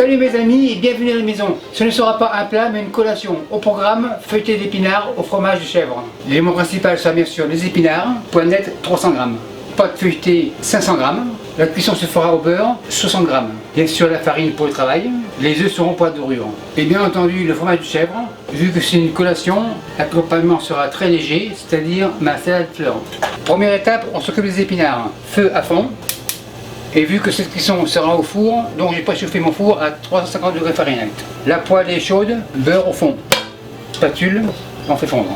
Salut mes amis et bienvenue à la maison. Ce ne sera pas un plat mais une collation. Au programme, feuilleté d'épinards au fromage de chèvre. L'élément principal sera bien sûr les épinards, poids net 300 g. Pâte feuilletée 500 g. La cuisson se fera au beurre 60 g. Bien sûr la farine pour le travail. Les œufs seront pour la dorure. Et bien entendu le fromage de chèvre. Vu que c'est une collation, l'accompagnement sera très léger, c'est-à-dire ma salade fleur. Première étape, on s'occupe des épinards. Feu à fond. Et vu que cette cuisson sera au four, donc j'ai préchauffé mon four à 350 degrés Fahrenheit. La poêle est chaude, beurre au fond. Spatule, on fait fondre.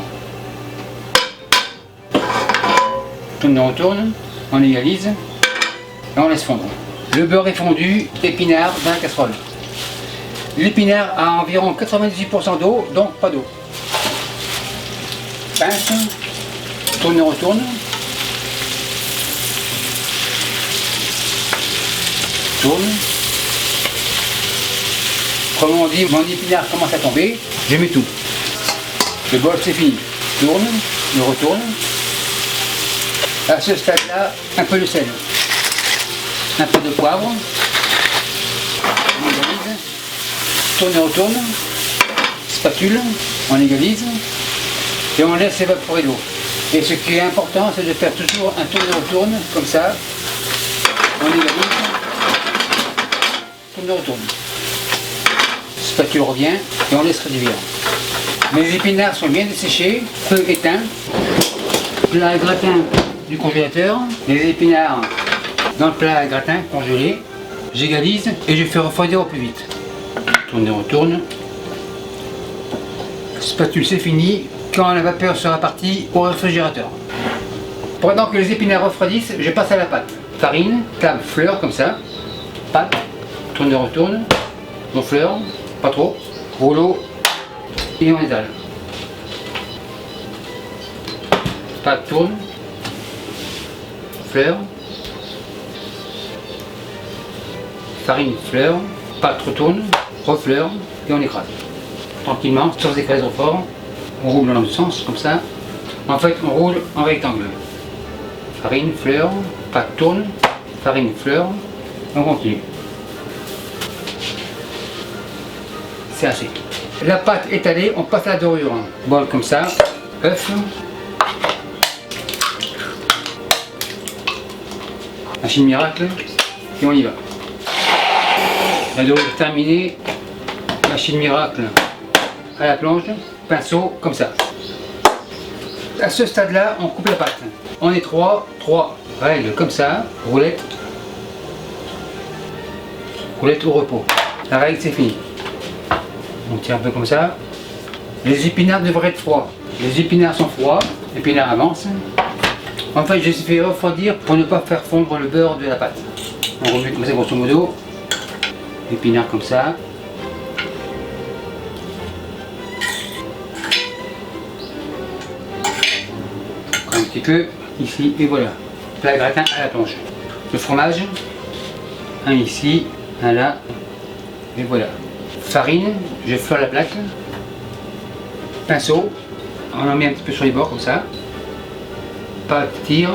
On retourne, on égalise et on laisse fondre. Le beurre est fondu, épinard dans la casserole. L'épinard a environ 98% d'eau, donc pas d'eau. Pince, tourne et retourne. Tourne. Comme on dit, mon épinard commence à tomber, je mets tout. Le bol c'est fini. Tourne, je retourne. À ce stade-là, un peu de sel, un peu de poivre. On égalise. Tourne et retourne. Spatule, on égalise. Et on laisse évaporer l'eau. Et ce qui est important, c'est de faire toujours un tourne et retourne, comme ça. On égalise. Tourne et retourne. Spatule revient et on laisse réduire. Mes épinards sont bien desséchés, feu éteint. Plat à gratin du congélateur. Les épinards dans le plat à gratin congelé. J'égalise et je fais refroidir au plus vite. Tourne et retourne. Spatule c'est fini. Quand la vapeur sera partie, au réfrigérateur. Pendant que les épinards refroidissent, je passe à la pâte. Farine, table, fleur comme ça. Pâte. Tourne et retourne, on fleur, pas trop, rouleau et on étale. Pâte tourne, fleur, farine fleur, pâte retourne, refleur et on écrase. Tranquillement, sans écraser trop fort, on roule dans le sens comme ça. En fait, on roule en rectangle. Farine, fleur, pâte tourne, farine, fleur, on continue. C'est assez. La pâte étalée, on passe à la dorure. Bol comme ça, œuf, machine miracle, et on y va. La dorure terminée, machine miracle à la planche, pinceau comme ça. À ce stade-là, on coupe la pâte. On est trois règles comme ça, roulette au repos. La règle c'est fini. On tire un peu comme ça. Les épinards devraient être froids. Les épinards sont froids, l'épinard avance. En fait, je les fais refroidir pour ne pas faire fondre le beurre de la pâte. On remet comme ça grosso modo. L'épinard comme ça. Un petit peu ici et voilà. Plat à gratin à la planche. Le fromage, un ici, un là, et voilà. Farine, je fleure la plaque, pinceau, on en met un petit peu sur les bords comme ça, pâte tire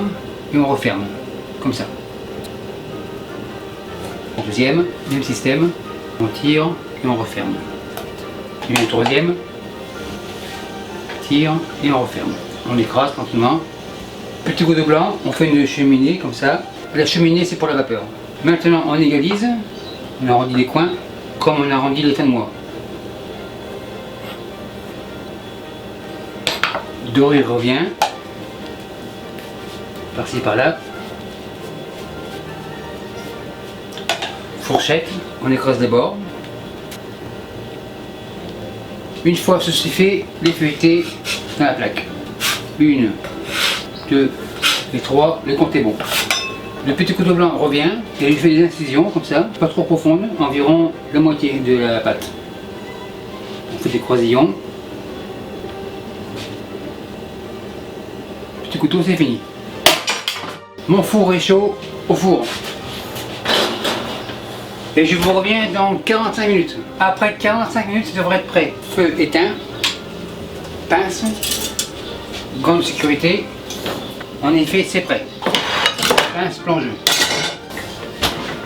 et on referme, comme ça. Deuxième, même système, on tire et on referme. Et le troisième, tire et on referme. On écrase tranquillement. Petit coup de blanc, on fait une cheminée comme ça. La cheminée c'est pour la vapeur. Maintenant on égalise, on arrondit les coins. Comme on arrondit les fins de mois. Dorure revient. Par-ci par-là. Fourchette, on écrase les bords. Une fois ceci fait, les feuilletés dans la plaque. 1, 2 et 3, le compte est bon. Le petit couteau blanc revient et je fais des incisions comme ça, pas trop profondes, environ la moitié de la pâte. On fait des croisillons. Petit couteau, c'est fini. Mon four est chaud au four. Et je vous reviens dans 45 minutes. Après 45 minutes, ça devrait être prêt. Feu éteint, pince, grande sécurité. En effet, c'est prêt. Pince plongeux.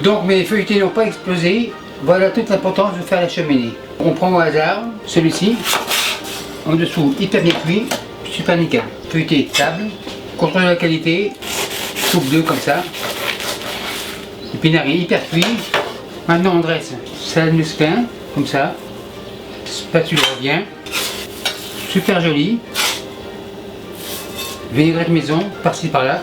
Donc mes feuilletés n'ont pas explosé, Voilà toute l'importance de faire la cheminée. On prend au hasard celui-ci, en dessous hyper bien cuit, super nickel. Feuilleté table, contrôle de la qualité, soupe 2 comme ça. Épinards hyper cuit. Maintenant on dresse salade musclin, comme ça. Spatule revient. Super joli. Vinaigrette maison, par-ci par-là.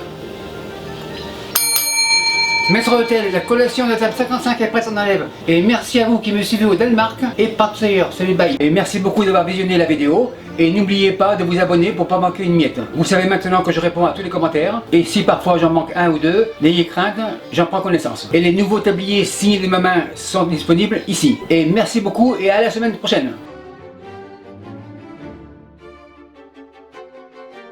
Maître Hôtel, la collation de la table 55 est prête, on enlève. Et merci à vous qui me suivez au Danemark et partout ailleurs, salut bye. Et merci beaucoup d'avoir visionné la vidéo. Et n'oubliez pas de vous abonner pour ne pas manquer une miette. Vous savez maintenant que je réponds à tous les commentaires. Et si parfois j'en manque un ou deux, n'ayez crainte, j'en prends connaissance. Et les nouveaux tabliers signés de ma main sont disponibles ici. Et merci beaucoup et à la semaine prochaine.